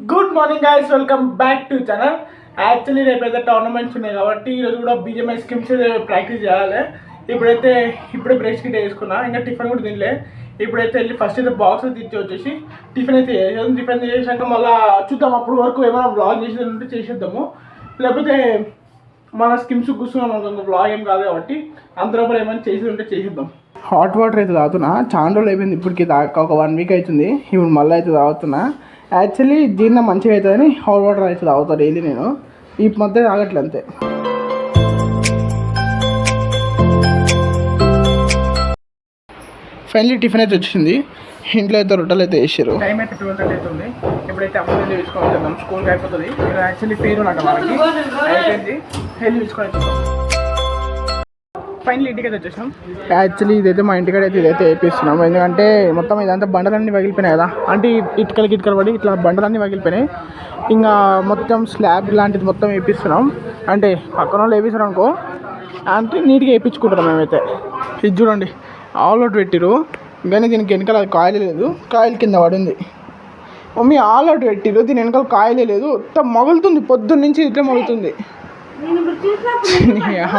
Good morning guys, welcome back to channel. Actually రేపైతే tournaments ఉన్నాయి కాబట్టి ఈరోజు కూడా బీజేఎంఐ స్కిమ్స్ ప్రాక్టీస్ చేయాలి. ఇప్పుడే బ్రేక్స్ గిట్ట వేసుకున్నా, ఇంకా టిఫిన్ కూడా తినలే. ఇప్పుడైతే వెళ్ళి ఫస్ట్ అయితే బాక్స్ తెచ్చి వచ్చేసి టిఫిన్ అయితే చేసాము. టిఫిన్ చేసాక మళ్ళీ చూద్దాం, అప్పుడు వరకు ఏమైనా బ్లాగ్ చేసేది ఉంటే చేసేద్దాము, లేకపోతే మన స్కిమ్స్ కూర్చున్నాం అనుకో బ్లాగ్ ఏం కాదు కాబట్టి అంతలోపల ఏమైనా చేసేది ఉంటే చేసేద్దాం. హాట్ వాటర్ అయితే తాగుతున్నా, చాలా రోజులు అయిపోయింది, ఇప్పటికి ఒక 1 వీక్ అవుతుంది. ఇప్పుడు మళ్ళీ అయితే తాగుతున్నా. యాక్చువల్లీ జీర్ణం మంచిగా అవుతుందని హాట్ వాటర్ అయితే తాగుతాను డైలీ. నేను ఈ మధ్య తాగట్లే అంతే. ఫైనలీ టిఫిన్ అయితే వచ్చింది. ఇంట్లో అయితే రొట్టెలు అయితే వేసారు. టైం అయితే 12:30 అవుతుంది. ఇప్పుడైతే అమ్మ వెళ్ళి తీసుకోవాలి, స్కూల్కి అయిపోతుంది. యాక్చువల్లీ పేరు నాకు వాళ్ళకి అయిపోయింది, వెళ్ళి తీసుకొని ఫైనల్ ఇంటికి అయితే వచ్చేసాం. యాక్చువల్లీ ఇదైతే మా ఇంటికాడ అయితే ఇదైతే వేపిస్తున్నాం, ఎందుకంటే మొత్తం ఇదంతా బండలన్నీ పగిలిపోయినాయి కదా, అంటే ఇటుకలు పడి ఇట్లా బండలన్నీ పగిలిపోయినాయి. ఇంకా మొత్తం స్లాబ్ లాంటిది మొత్తం వేపిస్తున్నాం, అంటే పక్కన వాళ్ళు వేపిస్తున్నాం అనుకో, అంటే నీట్గా వేయించుకుంటున్నాం మేమైతే. ఇది చూడండి, ఆల్ అవుట్ పెట్టిరు, కానీ దీనికి వెనకాల కాయలే లేదు, కాయలు కింద పడింది. మమ్మీ ఆల్ అవుట్ పెట్టిరు, దీని వెనకాల కాయలే లేదు, మొత్తం మగులుతుంది, పొద్దున్న నుంచి ఇట్లా మగులుతుంది.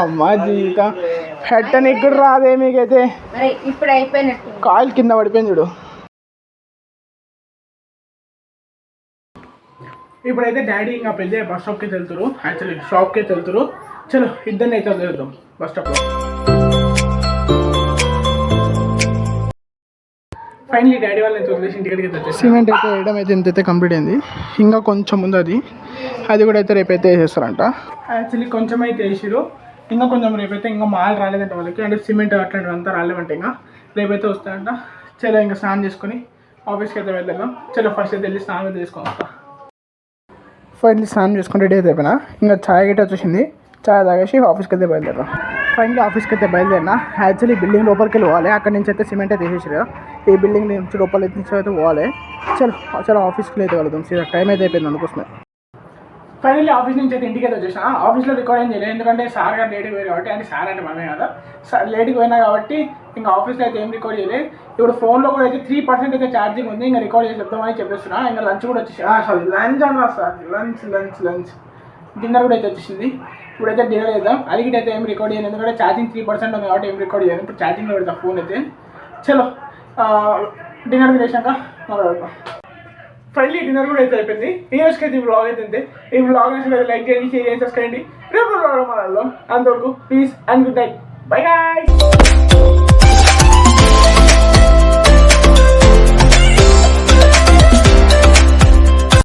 అమ్మా జీవితం పెట్టని ఇక్కడ రాదే మీకైతే, కాయలు కింద పడిపోయింది చూడు. ఇప్పుడైతే డాడీ ఇంకా పెద్ద బస్ స్టాప్కి వెళ్తారు, యాక్చువల్లీ షాప్కి అయితే వెళ్తారు. చలో ఇద్దరిని అయితే వెళ్తాం బస్ స్టాప్లో. ఫైనలీ డాడీ వాళ్ళని అయితే వదిలేసి ఇంటికి వచ్చేసి సిమెంట్ అయితే వేయడం అయితే ఇంతైతే కంప్లీట్ అయింది. ఇంకా కొంచెం ఉంది, అది కూడా అయితే రేపైతే వేసేస్తారంట. యాక్చువల్లీ కొంచెం అయితే వేసారు, ఇంకా కొంచెం రేపైతే ఇంకా మాల్ రాలేదంట వాళ్ళకి, అంటే సిమెంట్ అట్లాంటివి అంతా రాలేమంటే ఇంకా రేపైతే వస్తాయంట. చలో ఇంకా స్నానం చేసుకొని ఆఫీస్కి అయితే వెళ్దాం. చలో ఫస్ట్ అయితే వెళ్ళి స్నానం అయితే చేసుకొని వస్తా. ఫైనలీ స్నానం చేసుకుని రెడీ అయితే అయిపోయినా, ఇంకా ఛాయ్ గట్ట వచ్చేసింది, ఛాయ్ తాగేసి ఆఫీస్కి అయితే బయలుదేరాం. ఫైనలీ ఆఫీస్కి అయితే బయలుదేరినా. యాక్చువల్లీ బిల్డింగ్ లోపలికి వెళ్ళి పోవాలి, అక్కడి నుంచి అయితే సిమెంట్ అయితే వేసేసారు కదా, ఈ బిల్డింగ్ నుంచి లోపల అయితే పోవాలి. చలో ఆఫీస్కి అయితే వెళ్దాం, సీదా టైం అయితే అయిపోయింది అందుకోసమే. ఫైనల్లీ ఆఫీస్ నుంచి అయితే ఇంటికి అయితే వచ్చేసిన. ఆఫీస్లో రికార్డ్ ఏం చేయలేదు, ఎందుకంటే సార్ గారు లేట్గా పోయారు కాబట్టి, అంటే సార్ అంటే మనమే కదా, లేట్గా పోయినా కాబట్టి ఇంకా ఆఫీస్లో అయితే ఏం రికార్డ్ చేయలేదు. ఇప్పుడు ఫోన్లో కూడా అయితే 3% అయితే ఛార్జింగ్ ఉంది, ఇంకా రికార్డ్ చేసి చెప్తామని చెప్పేస్తున్నా. ఇంకా లంచ్ కూడా వచ్చేసి సారీ లంచ్ అన్నా సార్, లంచ్ డిన్నర్ కూడా అయితే వచ్చేసింది. ఇప్పుడైతే డిన్నర్ చేద్దాం. అడిగితే అయితే ఏం రికార్డ్ చేయను, ఎందుకంటే ఛార్జింగ్ 3% ఉంది కాబట్టి ఏం రికార్డ్ చేయను. ఇప్పుడు ఛార్జింగ్లో పెడతా ఫోన్ అయితే. చలో డిన్నర్ చేసాక ఫైనలీ డిన్నర్ కూడా అయితే అయిపోయింది. ఈ రోజుకి అయితే ఈ వ్లాగ్ అయితే ఈ వ్లాగ్ అయితే లైక్ చేయండి, షేర్ చేయండి, సబ్స్క్రైబ్ చేయండి. రేపు అంతవరకు please and good night, bye guys.